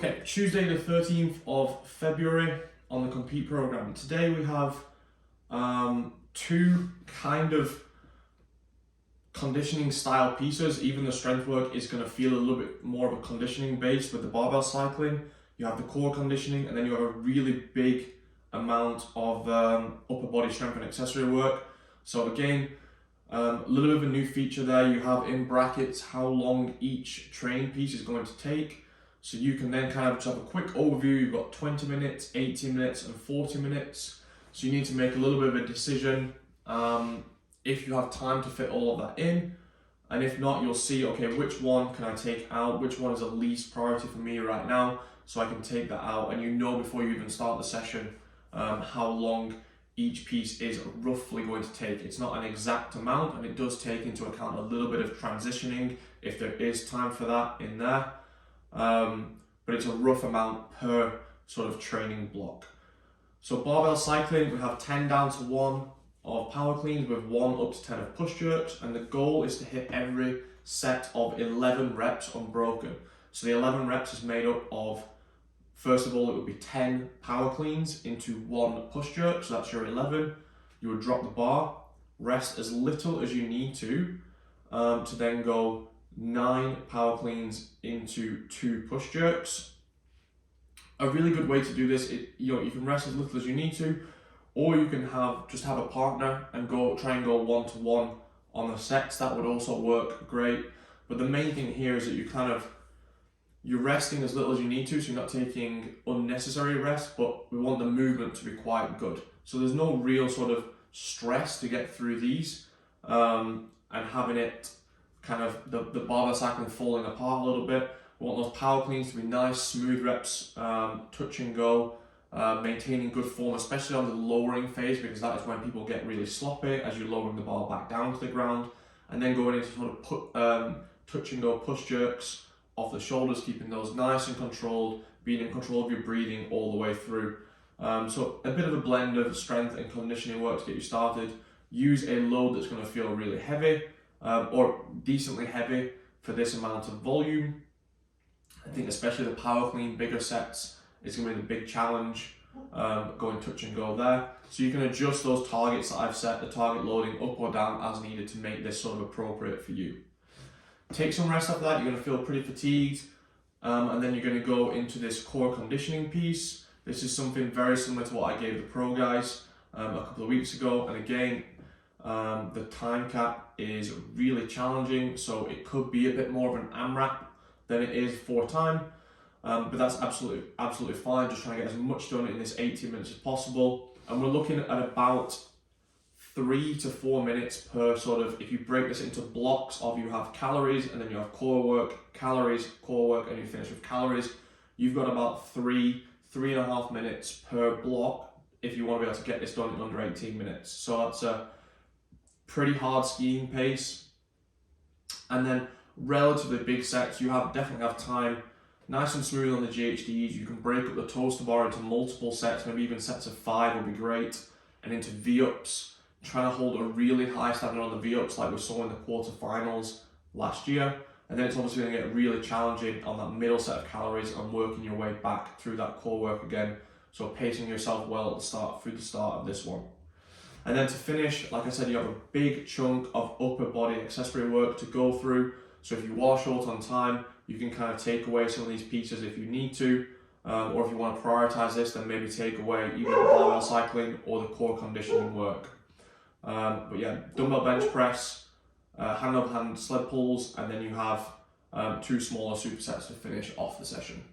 Okay, Tuesday the 13th of February on the Compete program. Today we have two kind of conditioning style pieces. Even the strength work is going to feel a little bit more of a conditioning base with the barbell cycling. You have the core conditioning, and then you have a really big amount of upper body strength and accessory work. So again, a little bit of a new feature there. You have in brackets how long each training piece is going to take. So you can then kind of just have a quick overview. You've got 20 minutes, 80 minutes, and 40 minutes. So you need to make a little bit of a decision if you have time to fit all of that in. And if not, you'll see, okay, which one can I take out? Which one is the least priority for me right now? So I can take that out. And you know before you even start the session how long each piece is roughly going to take. It's not an exact amount, and it does take into account a little bit of transitioning if there is time for that in there. But it's a rough amount per sort of training block. So barbell cycling, we have 10 down to 1 of power cleans with 1 up to 10 of push jerks, and the goal is to hit every set of 11 reps unbroken. So the 11 reps is made up of, first of all, it would be 10 power cleans into 1 push jerk, so that's your 11. You would drop the bar, rest as little as you need to then go 9 power cleans into 2 push jerks. A really good way to do this, you can rest as little as you need to, or you can just have a partner and try and go 1-to-1 on the sets. That would also work great. But the main thing here is that you're resting as little as you need to, so you're not taking unnecessary rest, but we want the movement to be quite good. So there's no real sort of stress to get through these, and having it kind of the barbell cycling falling apart a little bit. We want those power cleans to be nice, smooth reps, touch and go, maintaining good form, especially on the lowering phase, because that is when people get really sloppy as you're lowering the bar back down to the ground, and then going into sort of touch and go push jerks off the shoulders, keeping those nice and controlled, being in control of your breathing all the way through. So a bit of a blend of strength and conditioning work to get you started. Use a load that's going to feel really heavy, or decently heavy for this amount of volume. I think especially the power clean, bigger sets, is going to be the big challenge, going touch and go there. So you can adjust those targets that I've set, the target loading up or down as needed to make this sort of appropriate for you. Take some rest after that. You're going to feel pretty fatigued, and then you're going to go into this core conditioning piece. This is something very similar to what I gave the pro guys a couple of weeks ago, and again, the time cap is really challenging, so it could be a bit more of an AMRAP than it is for time, but that's absolutely fine. Just trying to get as much done in this 80 minutes as possible, and we're looking at about 3 to 4 minutes per sort of, if you break this into blocks of, you have calories and then you have core work, calories, core work, and you finish with calories, you've got about 3.5 minutes per block if you want to be able to get this done in under 18 minutes. So that's a pretty hard skiing pace. And then relatively big sets, you definitely have time, nice and smooth on the GHDs. You can break up the toaster bar into multiple sets, maybe even sets of 5 would be great, and into V-ups. Trying to hold a really high standard on the V-ups like we saw in the quarterfinals last year. And then it's obviously going to get really challenging on that middle set of calories and working your way back through that core work again. So pacing yourself well at the start, through the start of this one. And then to finish, like I said, you have a big chunk of upper body accessory work to go through. So if you are short on time, you can kind of take away some of these pieces if you need to. Or if you want to prioritize this, then maybe take away either the barbell cycling or the core conditioning work. But yeah, dumbbell bench press, hand over hand sled pulls, and then you have 2 smaller supersets to finish off the session.